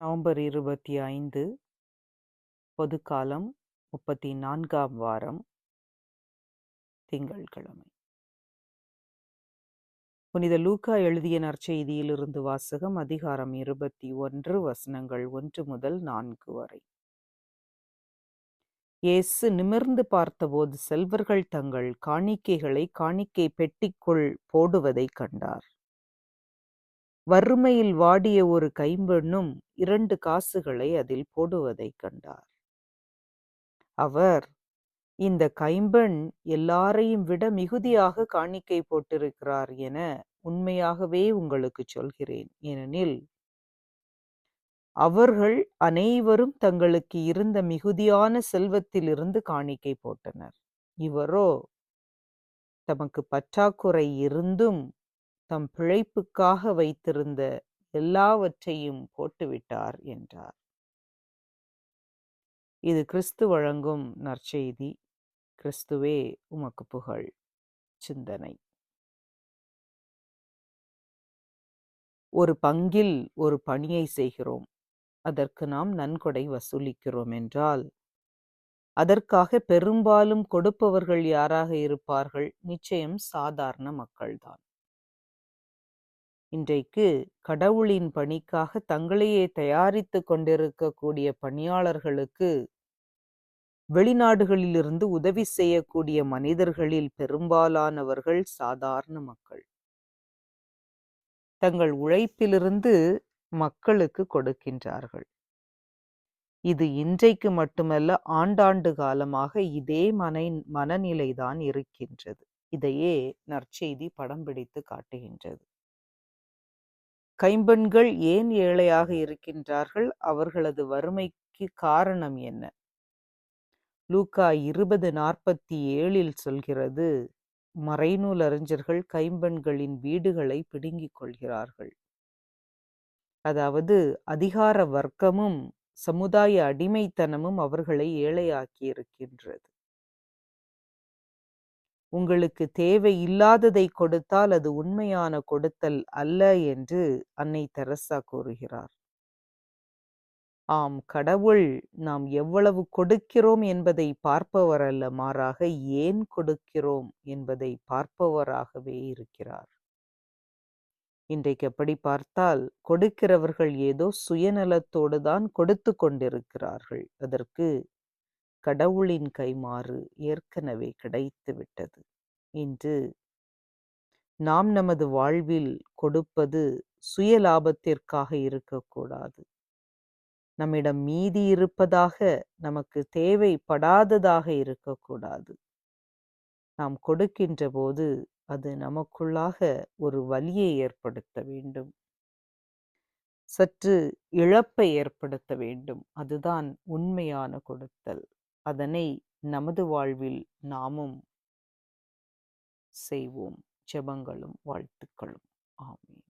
November 25 பொதுக்காலம் 34ஆம் வாரம் திங்கட்கிழமை. புனித லூக்கா எழுதிய நற்செய்தியிலிருந்து வாசகம். அதிகாரம் 21 வசனங்கள் 1 முதல் 4 வரை. இயேசு நிமிர்ந்து பார்த்தபோது செல்வர்கள் தங்கள் காணிக்கைகளை காணிக்கை பெட்டிக்குள் போடுவதைக் கண்டார். வறுமையில் வாடிய ஒரு கைம்பெண்ணும் 2 காசுகளை அதில் போடுவதைக் கண்டார். அவர், இந்த கைம்பெண் எல்லாரையும் விட மிகுதியாக காணிக்கை போட்டிருக்கிறார் என உண்மையாகவே உங்களுக்கு சொல்கிறேன். ஏனெனில் அவர்கள் அனைவரும் தங்களுக்கு இருந்த மிகுதியான செல்வத்திலிருந்து காணிக்கை போட்டனர். இவரோ தமக்கு பற்றாக்குறை இருந்தும் தம் பிழைப்புக்காக வைத்திருந்த எல்லாவற்றையும் போட்டுவிட்டார் என்றார். இது கிறிஸ்து வழங்கும் நற்செய்தி. கிறிஸ்துவே உமக்கு புகழ். சிந்தனை. ஒரு பங்கில் ஒரு பணியை செய்கிறோம், அதற்கு நாம் நன்கொடை வசூலிக்கிறோம் என்றால் அதற்காக பெரும்பாலும் கொடுப்பவர்கள் யாராக இருப்பார்கள்? நிச்சயம் சாதாரண மக்கள்தான். இன்றைக்கு கடவுளின் பணிக்காக தங்களையே தயாரித்து கொண்டிருக்கக்கூடிய பணியாளர்களுக்கு வெளிநாடுகளிலிருந்து உதவி செய்யக்கூடிய மனிதர்களில் பெரும்பாலானவர்கள் சாதாரண மக்கள். தங்கள் உழைப்பிலிருந்து மக்களுக்கு கொடுக்கின்றார்கள். இது இன்றைக்கு மட்டுமல்ல, ஆண்டாண்டு காலமாக இதே மனநிலைதான் இருக்கின்றது. இதையே நற்செய்தி படம் பிடித்து காட்டுகின்றது. கைம்பெண்கள் ஏன் ஏழையாக இருக்கின்றார்கள்? அவர்களது வறுமைக்கு காரணம் என்ன? லூக்கா 20:47 சொல்கிறது, மறைநூல் அறிஞர்கள் கைம்பெண்களின் வீடுகளை பிடுங்கிக் கொள்கிறார்கள். அதாவது அதிகார வர்க்கமும் சமுதாய அடிமைத்தனமும் அவர்களை ஏழையாக்கி இருக்கின்றது. உங்களுக்கு தேவை இல்லாததை கொடுத்தால் அது உண்மையான கொடுத்தல் அல்ல என்று அன்னை தெரசா கூறுகிறார். ஆம், கடவுள் நாம் எவ்வளவு கொடுக்கிறோம் என்பதை பார்ப்பவர் அல்ல, மாறாக ஏன் கொடுக்கிறோம் என்பதை பார்ப்பவராகவே இருக்கிறார். இன்றைக்கு எப்படி பார்த்தால் கொடுக்கிறவர்கள் ஏதோ சுயநலத்தோடு தான் கொடுத்து கொண்டிருக்கிறார்கள். அதற்கு கடவுளின் கைமாறு ஏற்கனவே கிடைத்து விட்டது. இன்று நாம் நமது வாழ்வில் கொடுப்பது சுய லாபத்திற்காக இருக்கக்கூடாது. நம்மிடம் மீதி இருப்பதாக, நமக்கு தேவைப்படாததாக இருக்கக்கூடாது. நாம் கொடுக்கின்ற போது அது நமக்குள்ளாக ஒரு வலியை ஏற்படுத்த வேண்டும், சற்று இழப்பை ஏற்படுத்த வேண்டும். அதுதான் உண்மையான கொடுத்தல். அதனை நமது வாழ்வில் நாமும் செய்வோம். ஜெபங்களும் வாழ்த்துக்களும். ஆமென்.